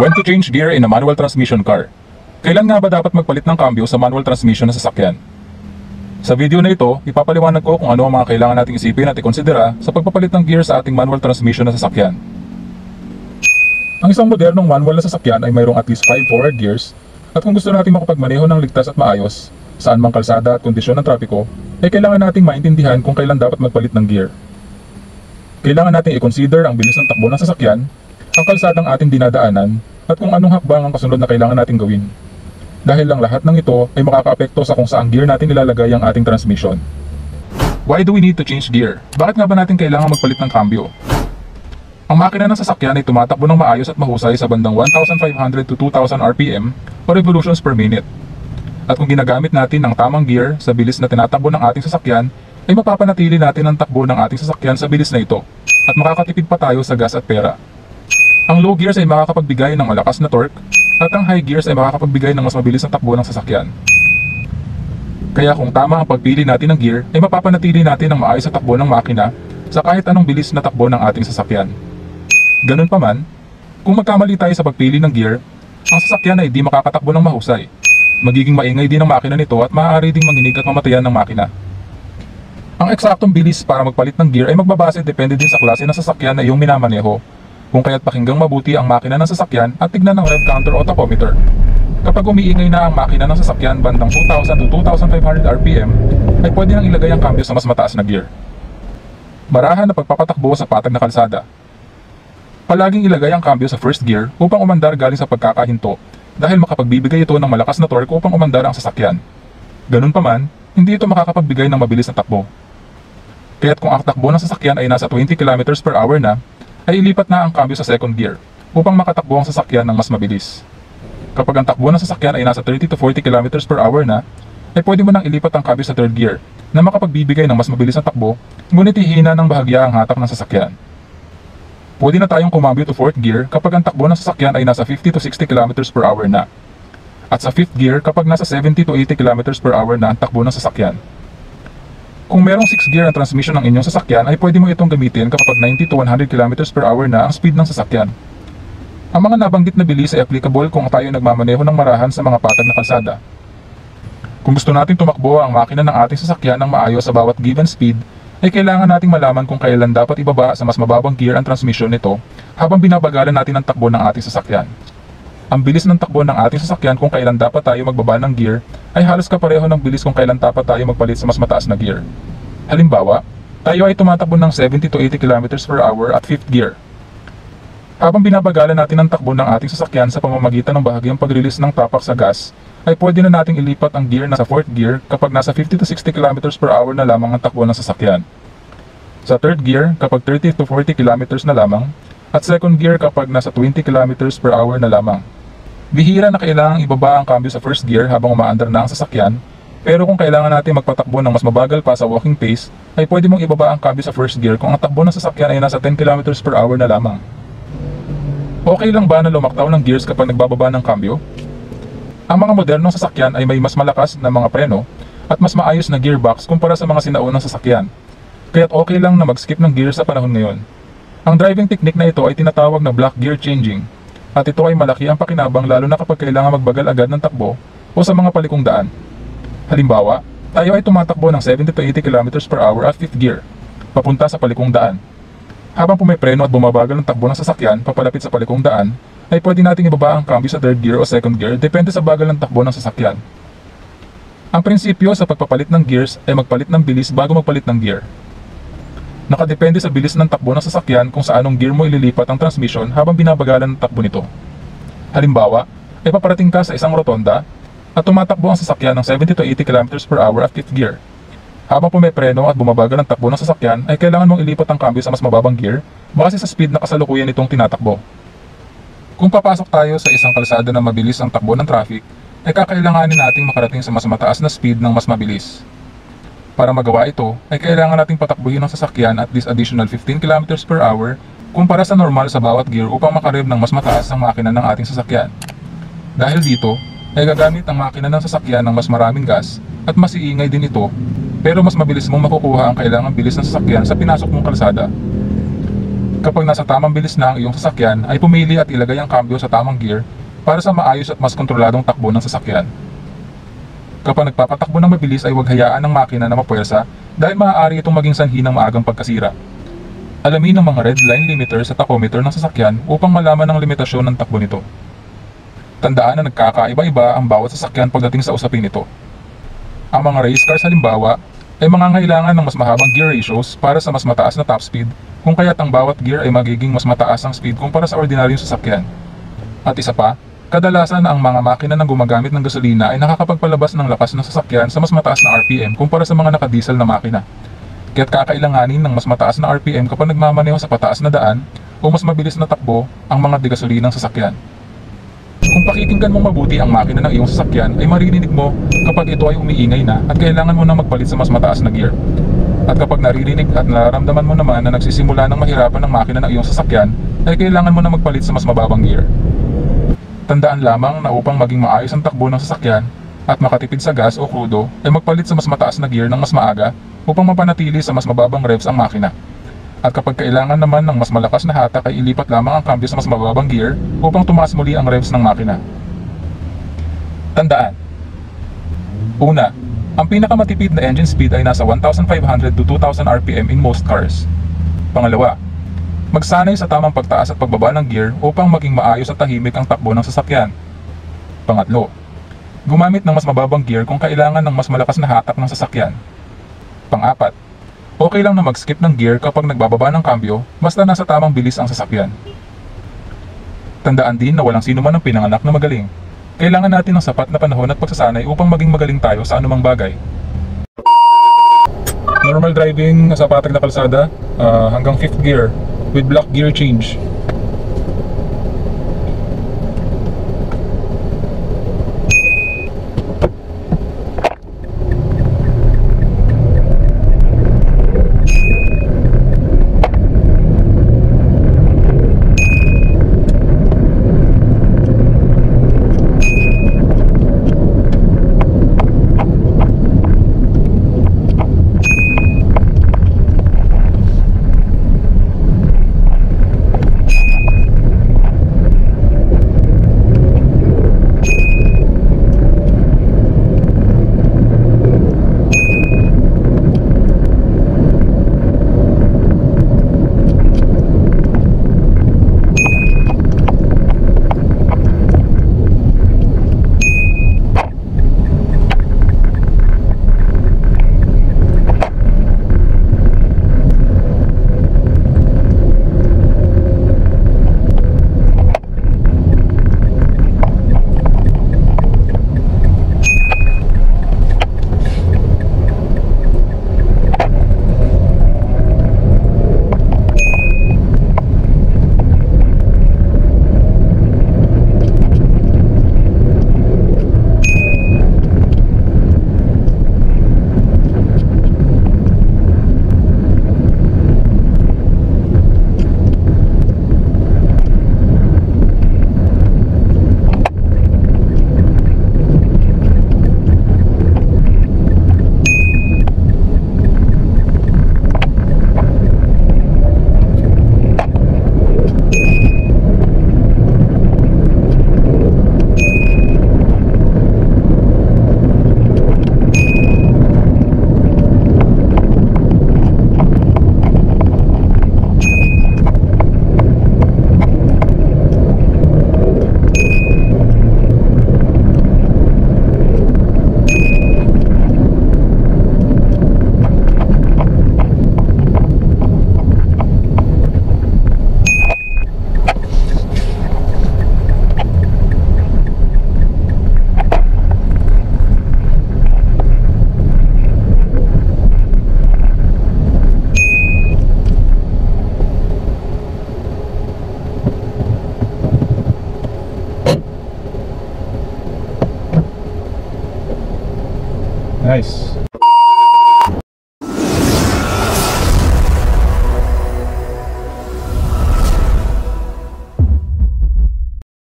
When to change gear in a manual transmission car? Kailan nga ba dapat magpalit ng kambyo sa manual transmission na sasakyan? Sa video na ito, ipapaliwanag ko kung ano ang mga kailangan nating isipin at ikonsidera sa pagpapalit ng gear sa ating manual transmission na sasakyan. Ang isang modernong manual na sasakyan ay mayroong at least 5 forward gears, at kung gusto natin makapagmaneho ng ligtas at maayos, saan mang kalsada at kondisyon ng trapiko, ay kailangan nating maintindihan kung kailan dapat magpalit ng gear. Kailangan nating i-consider ang bilis ng takbo ng sasakyan, ang kalsadang ating dinadaanan, at kung anong hakbang ang kasunod na kailangan nating gawin. Dahil lang lahat ng ito ay makakaapekto sa kung saang gear natin nilalagay ang ating transmission. Why do we need to change gear? Bakit nga ba natin kailangan magpalit ng kambyo? Ang makina ng sasakyan ay tumatakbo ng maayos at mahusay sa bandang 1,500 to 2,000 RPM o revolutions per minute. At kung ginagamit natin ang tamang gear sa bilis na tinatakbo ng ating sasakyan, ay mapapanatili natin ang takbo ng ating sasakyan sa bilis na ito at makakatipid pa tayo sa gas at pera. Ang low gears ay makakapagbigay ng malakas na torque at ang high gears ay makakapagbigay ng mas mabilis na takbo ng sasakyan. Kaya kung tama ang pagpili natin ng gear, ay mapapanatili natin ang maayos na takbo ng makina sa kahit anong bilis na takbo ng ating sasakyan. Ganun pa man, kung magkamali tayo sa pagpili ng gear, ang sasakyan ay di makakatakbo ng mahusay. Magiging maingay din ang makina nito at maaari ding manginig at mamatayan ng makina. Ang eksaktong bilis para magpalit ng gear ay magbabase depende din sa klase ng sasakyan na iyong minamaneho. Kung kaya't pakinggang mabuti ang makina ng sasakyan at tignan ng rev counter o tachometer. Kapag umiingay na ang makina ng sasakyan bandang 2,000 to 2,500 RPM, ay pwede nang ilagay ang kambyo sa mas mataas na gear. Barahan na pagpapatakbo sa patag na kalsada. Palaging ilagay ang kambyo sa first gear upang umandar galing sa pagkakahinto dahil makapagbibigay ito ng malakas na torque upang umandar ang sasakyan. Ganun pa man, hindi ito makakapagbigay ng mabilis na takbo. Kaya't kung ang takbo ng sasakyan ay nasa 20 km per hour na, ay ilipat na ang kambyo sa second gear upang makatakbo ang sasakyan ng mas mabilis. Kapag ang takbo ng sasakyan ay nasa 30 to 40 km per hour na, ay pwede mo nang ilipat ang kambyo sa third gear na makapagbibigay ng mas mabilis na takbo, ngunit hihina ng bahagya ang hatak ng sasakyan. Pwede na tayong kumambyo to fourth gear kapag ang takbo ng sasakyan ay nasa 50 to 60 km per hour na. At sa fifth gear kapag nasa 70 to 80 km per hour na ang takbo ng sasakyan. Kung merong 6 gear ang transmission ng inyong sasakyan ay pwede mo itong gamitin kapag 90 to 100 km per hour na ang speed ng sasakyan. Ang mga nabanggit na bilis ay applicable kung tayo nagmamaneho ng marahan sa mga patag na kalsada. Kung gusto natin tumakbo ang makina ng ating sasakyan ng maayos sa bawat given speed, ay kailangan nating malaman kung kailan dapat ibaba sa mas mababang gear ang transmission nito habang binabagalan natin ang takbo ng ating sasakyan. Ang bilis ng takbo ng ating sasakyan kung kailan dapat tayo magbaba ng gear ay halos kapareho ng bilis kung kailan dapat tayo magpalit sa mas mataas na gear. Halimbawa, tayo ay tumatakbo ng 70 to 80 km per hour at 5th gear. Habang binabagalan natin ang takbo ng ating sasakyan sa pamamagitan ng bahagyang pag-release ng tapak sa gas, ay pwede na nating ilipat ang gear na sa 4th gear kapag nasa 50 to 60 km per hour na lamang ang takbo ng sasakyan. Sa 3rd gear kapag 30 to 40 km na lamang, at 2nd gear kapag nasa 20 km per hour na lamang. Bihira na kailangang ibaba ang kambyo sa 1st gear habang umaandar na ang sasakyan, pero kung kailangan natin magpatakbo ng mas mabagal pa sa walking pace, ay pwede mong ibaba ang kambyo sa 1st gear kung ang takbo ng sasakyan ay nasa 10 km per hour na lamang. Okay lang ba na lumaktaw ng gears kapag nagbababa ng kambyo? Ang mga modernong sasakyan ay may mas malakas na mga preno at mas maayos na gearbox kumpara sa mga sinaunang sasakyan. Kaya't okay lang na mag-skip ng gear sa panahon ngayon. Ang driving technique na ito ay tinatawag na block gear changing, at ito ay malaki ang pakinabang lalo na kapag kailangan magbagal agad ng takbo o sa mga palikong daan. Halimbawa, tayo ay tumatakbo ng 70 to 80 km per hour at 5th gear, papunta sa palikong daan. Habang pumipreno at bumabagal ang takbo ng sasakyan papalapit sa palikong daan, ay pwede nating ibaba ang kambyo sa 3rd gear o 2nd gear depende sa bagal ng takbo ng sasakyan. Ang prinsipyo sa pagpapalit ng gears ay magpalit ng bilis bago magpalit ng gear. Nakadepende sa bilis ng takbo ng sasakyan kung sa anong gear mo ililipat ang transmission habang binabagalan ng takbo nito. Halimbawa, ay paparating ka sa isang rotonda at tumatakbo ang sasakyan ng 70 to 80 km per hour at 5th gear. Habang pumipreno at bumabagal ang takbo ng sasakyan ay kailangan mong ilipat ang kambyo sa mas mababang gear base sa speed na kasalukuyan nitong tinatakbo. Kung papasok tayo sa isang kalsada na mabilis ang takbo ng traffic, ay kakailanganin nating makarating sa mas mataas na speed ng mas mabilis. Para magawa ito, ay kailangan nating patakbuhin ang sasakyan at least additional 15 km per hour kumpara sa normal sa bawat gear upang makarib ng mas mataas ang makina ng ating sasakyan. Dahil dito, ay gagamit ang makina ng sasakyan ng mas maraming gas at mas iingay din ito, pero mas mabilis mong makukuha ang kailangang bilis ng sasakyan sa pinasok mong kalsada. Kapag nasa tamang bilis na ang iyong sasakyan, ay pumili at ilagay ang kambyo sa tamang gear para sa maayos at mas kontroladong takbo ng sasakyan. Kapag nagpapatakbo ng mabilis ay huwag hayaan ng makina na mapuwersa dahil maaari itong maging sanhi ng maagang pagkasira. Alamin ang mga red line limiter sa tachometer ng sasakyan upang malaman ang limitasyon ng takbo nito. Tandaan na nagkakaiba-iba ang bawat sasakyan pagdating sa usapin nito. Ang mga race cars halimbawa ay mangangailangan ng mas mahabang gear ratios para sa mas mataas na top speed, kung kaya't ang bawat gear ay magiging mas mataas ang speed kumpara sa ordinaryong sasakyan. At isa pa, kadalasan ang mga makina na gumagamit ng gasolina ay nakakapagpalabas ng lakas ng sasakyan sa mas mataas na RPM kumpara sa mga nakadiesel na makina. Kaya't kakailanganin ng mas mataas na RPM kapag nagmamaneho sa pataas na daan o mas mabilis na takbo ang mga degasolinang sasakyan. Kung pakikinggan mong mabuti ang makina ng iyong sasakyan ay maririnig mo kapag ito ay umiingay na at kailangan mo na magpalit sa mas mataas na gear. At kapag naririnig at nararamdaman mo naman na nagsisimula ng mahirapan ng makina ng iyong sasakyan ay kailangan mo na magpalit sa mas mababang gear. Tandaan lamang na upang maging maayos ang takbo ng sasakyan at makatipid sa gas o krudo ay magpalit sa mas mataas na gear ng mas maaga upang mapanatili sa mas mababang revs ang makina. At kapag kailangan naman ng mas malakas na hatak ay ilipat lamang ang kambyo sa mas mababang gear upang tumaas muli ang revs ng makina. Tandaan. Una, ang pinakamatipid na engine speed ay nasa 1,500 to 2,000 RPM in most cars. Pangalawa, magsanay sa tamang pagtaas at pagbaba ng gear upang maging maayos at tahimik ang takbo ng sasakyan. Pangatlo, gumamit ng mas mababang gear kung kailangan ng mas malakas na hatak ng sasakyan. Pang-apat, okay lang na mag-skip ng gear kapag nagbababa ng kambyo basta nasa tamang bilis ang sasakyan. Tandaan din na walang sino man ang pinanganak na magaling. Kailangan natin ng sapat na panahon at pagsasanay upang maging magaling tayo sa anumang bagay. Normal driving sa patag na kalsada hanggang 5th gear with block gear change. Nice.